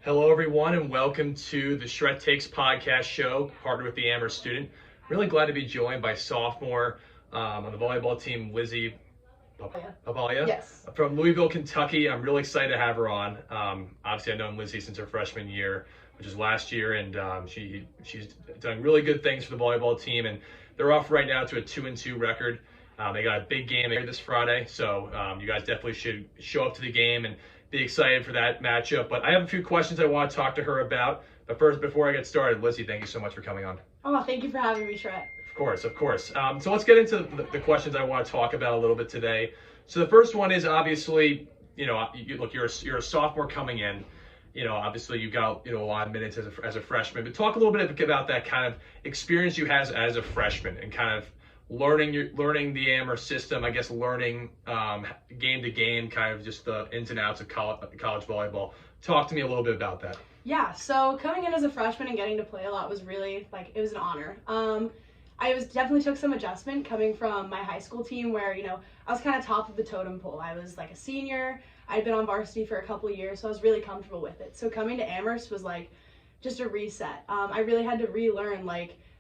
Hello, everyone, and welcome to the Schrett Takes podcast show, partnered with the Amherst student. Really glad to be joined by sophomore on the volleyball team, Lizzie Papalia Yes. from Louisville, Kentucky. I'm really excited to have her on. Obviously, I've known Lizzie since her freshman year, which is last year, and she's done really good things for the volleyball team, and they're off right now to a 2-2 record. They got a big game this Friday, so you guys definitely should show up to the game and be excited for that matchup. But I have a few questions I want to talk to her about. But first, before I get started, Lizzie, thank you so much for coming on. Oh, thank you for having me, Schrett. Of course. So let's get into the questions I want to talk about a little bit today. So the first one is obviously, you're a sophomore coming in. Obviously you got a lot of minutes as a freshman. But talk a little bit about that kind of experience you had as a freshman and kind of learning the Amherst system, I guess learning game to game, kind of just the ins and outs of college volleyball. Talk to me a little bit about that. Yeah, so coming in as a freshman and getting to play a lot was really, it was an honor. I definitely took some adjustment coming from my high school team where, I was kind of top of the totem pole. I was like a senior. I'd been on varsity for a couple of years, so I was really comfortable with it. So coming to Amherst was just a reset. I really had to relearn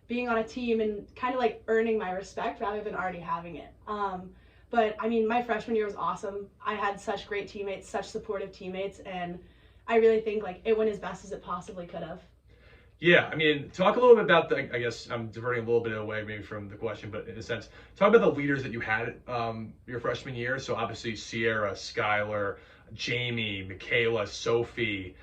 being on a team and kind of earning my respect rather than already having it. But I mean, my freshman year was awesome. I had such great teammates, such supportive teammates, and I really think it went as best as it possibly could have. Yeah, I mean, talk a little bit about I guess I'm diverting a little bit away maybe from the question, but in a sense, talk about the leaders that you had your freshman year. So obviously Sierra, Skylar, Jamie, Michaela, Sophie,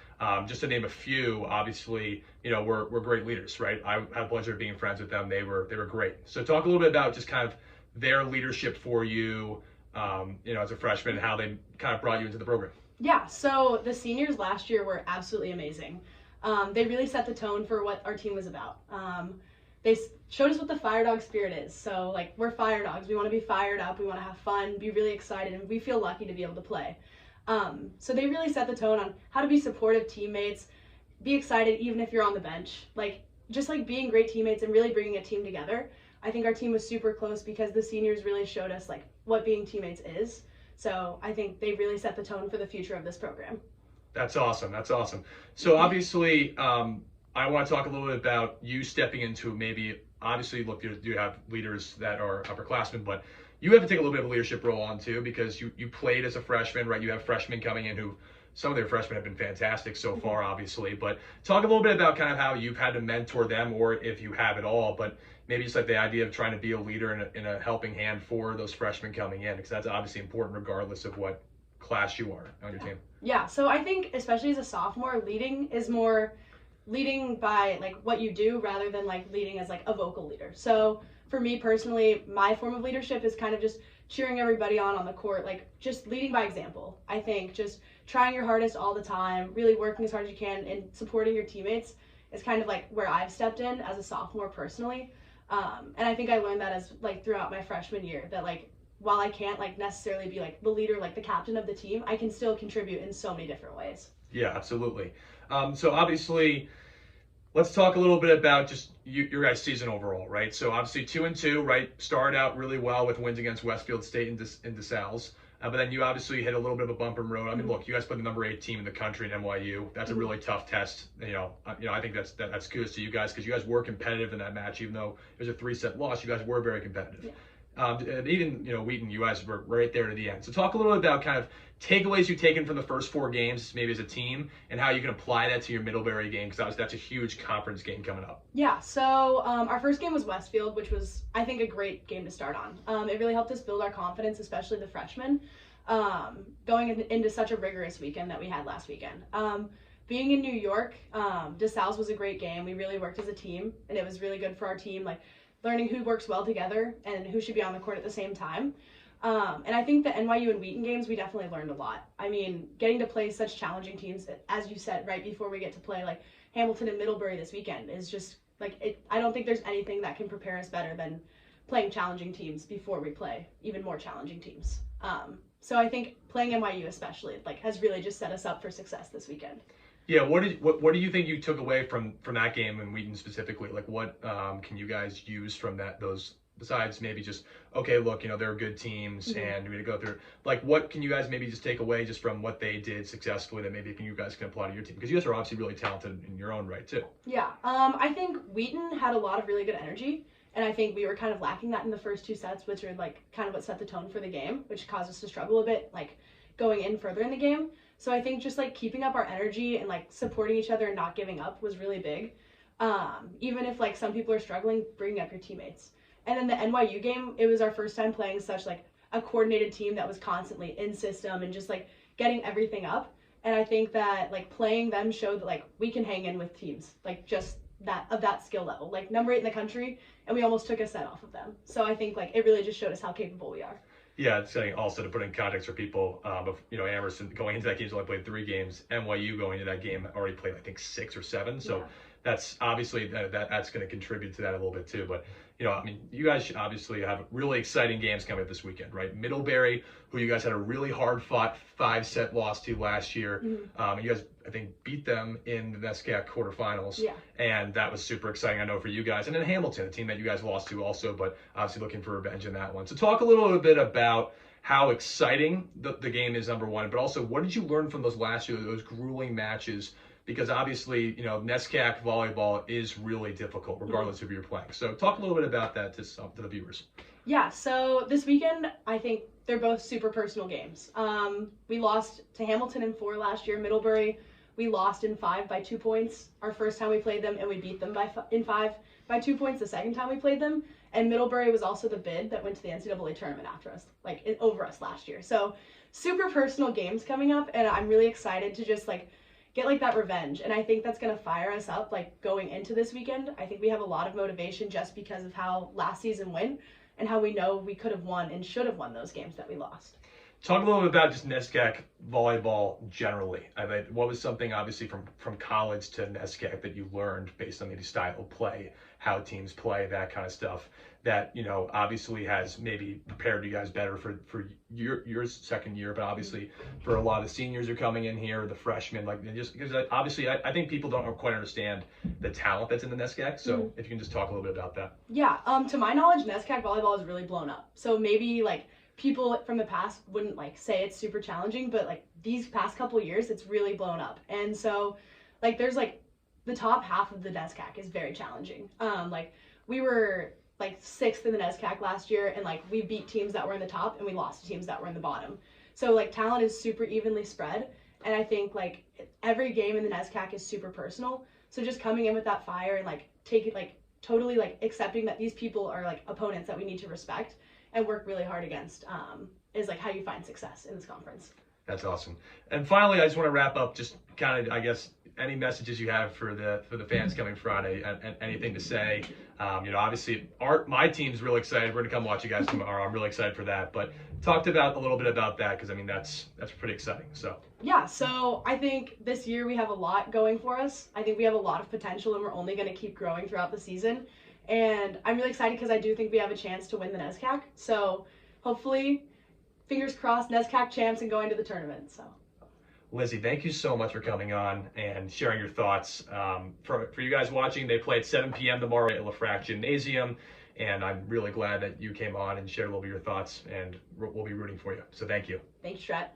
just to name a few. Obviously, we're great leaders, right? I had the pleasure of being friends with them. They were great. So talk a little bit about just kind of their leadership for you, as a freshman, and how they kind of brought you into the program. Yeah, so the seniors last year were absolutely amazing. They really set the tone for what our team was about. They showed us what the fire dog spirit is. So we're fire dogs. We want to be fired up. We want to have fun, be really excited, and we feel lucky to be able to play. So they really set the tone on how to be supportive teammates, be excited even if you're on the bench, just being great teammates and really bringing a team together. I think our team was super close because the seniors really showed us what being teammates is. So I think they really set the tone for the future of this program. That's awesome. So obviously, I want to talk a little bit about you stepping into maybe, obviously, look, you have leaders that are upperclassmen, but you have to take a little bit of a leadership role on too, because you played as a freshman, right? You have freshmen coming in who, some of their freshmen have been fantastic so far, obviously, but talk a little bit about kind of how you've had to mentor them, or if you have at all, but maybe just the idea of trying to be a leader in a helping hand for those freshmen coming in, because that's obviously important regardless of what class you are on your team. Yeah, so I think especially as a sophomore, leading is more leading by what you do rather than leading as a vocal leader. So for me personally, my form of leadership is kind of just cheering everybody on the court, just leading by example. I think just trying your hardest all the time, really working as hard as you can, and supporting your teammates is kind of where I've stepped in as a sophomore personally. And I think I learned that as throughout my freshman year, that while I can't necessarily be the leader, the captain of the team, I can still contribute in so many different ways. Yeah, absolutely. So obviously, let's talk a little bit about just your guys' season overall, right? So obviously 2-2, right? Started out really well with wins against Westfield State and DeSales. But then you obviously hit a little bit of a bump in road. I mean, look, you guys put the number 8 team in the country in NYU. That's a really tough test. I think that's kudos to you guys, because you guys were competitive in that match, even though it was a 3-set loss. You guys were very competitive. Yeah. Even Wheaton, you guys were right there to the end. So talk a little bit about kind of takeaways you've taken from the first 4 games, maybe as a team, and how you can apply that to your Middlebury game, because that's a huge conference game coming up. Yeah, so our first game was Westfield, which was, I think, a great game to start on. It really helped us build our confidence, especially the freshmen, going into such a rigorous weekend that we had last weekend. Being in New York, DeSales was a great game. We really worked as a team, and it was really good for our team, learning who works well together and who should be on the court at the same time. And I think the NYU and Wheaton games, we definitely learned a lot. I mean, getting to play such challenging teams, as you said, right before we get to play Hamilton and Middlebury this weekend, is just I don't think there's anything that can prepare us better than playing challenging teams before we play even more challenging teams. So I think playing NYU especially has really just set us up for success this weekend. Yeah, what do you think you took away from that game and Wheaton specifically? What can you guys use from those besides maybe just, okay, look, they're good teams and we're going to go through, like, what can you guys maybe just take away just from what they did successfully that maybe you guys can apply to your team? Because you guys are obviously really talented in your own right, too. Yeah, I think Wheaton had a lot of really good energy, and I think we were kind of lacking that in the first 2 sets, which are like kind of what set the tone for the game, which caused us to struggle a bit, like going in further in the game. So I think just like keeping up our energy and like supporting each other and not giving up was really big. Even if like some people are struggling, bringing up your teammates. And then the NYU game, it was our first time playing such like a coordinated team that was constantly in system and just like getting everything up. And I think that like playing them showed that like we can hang in with teams like just that skill level, like number 8 in the country, and we almost took a set off of them. So I think like it really just showed us how capable we are. Yeah, it's saying also to put in context for people, Amherst going into that game only played 3 games. NYU going into that game already played I think 6 or 7. So that's obviously that's going to contribute to that a little bit too. But you guys should obviously have really exciting games coming up this weekend, right? Middlebury, who you guys had a really hard fought 5-set loss to last year. You guys, I think, beat them in the NESCAC quarterfinals. Yeah. And that was super exciting, I know, for you guys. And then Hamilton, a team that you guys lost to also, but obviously looking for revenge in that one. So talk a little bit about how exciting the game is, number one, but also what did you learn from those last year, those grueling matches? Because obviously, NESCAC volleyball is really difficult, regardless of who you're playing. So talk a little bit about that to the viewers. Yeah, so this weekend, I think they're both super personal games. We lost to Hamilton in 4 last year. Middlebury, we lost in 5 by 2 points. Our first time we played them, and we beat them in 5 by 2 points the second time we played them. And Middlebury was also the bid that went to the NCAA tournament after us, over us last year. So super personal games coming up, and I'm really excited to just get that revenge. And I think that's going to fire us up going into this weekend. I think we have a lot of motivation just because of how last season went and how we know we could have won and should have won those games that we lost. Talk a little bit about just NESCAC volleyball generally. I mean, what was something obviously from college to NESCAC that you learned based on maybe style of play, how teams play, that kind of stuff that, obviously has maybe prepared you guys better for your second year, but obviously for a lot of the seniors who are coming in here, the freshmen, just because obviously I think people don't quite understand the talent that's in the NESCAC. So if you can just talk a little bit about that. Yeah, to my knowledge, NESCAC volleyball is really blown up. So maybe people from the past wouldn't say it's super challenging, but these past couple of years, it's really blown up. And so there's the top half of the NESCAC is very challenging. We were 6th in the NESCAC last year, and we beat teams that were in the top and we lost to teams that were in the bottom. So talent is super evenly spread, and I think every game in the NESCAC is super personal. So just coming in with that fire and taking totally accepting that these people are opponents that we need to respect and work really hard against is how you find success in this conference. That's awesome. And finally, I just want to wrap up just kind of, I guess, any messages you have for the fans coming Friday, and anything to say. Obviously my team's really excited. We're gonna come watch you guys tomorrow. I'm really excited for that. But talked about a little bit about that, because that's pretty exciting. So yeah, so I think this year we have a lot going for us. I think we have a lot of potential, and we're only gonna keep growing throughout the season. And I'm really excited because I do think we have a chance to win the NESCAC. So hopefully, fingers crossed, NESCAC champs and going to the tournament. So. Lizzie, thank you so much for coming on and sharing your thoughts. For you guys watching, they play at 7 p.m. tomorrow at LaFrac Gymnasium, and I'm really glad that you came on and shared a little bit of your thoughts, and we'll be rooting for you. So thank you. Thanks, Schrett.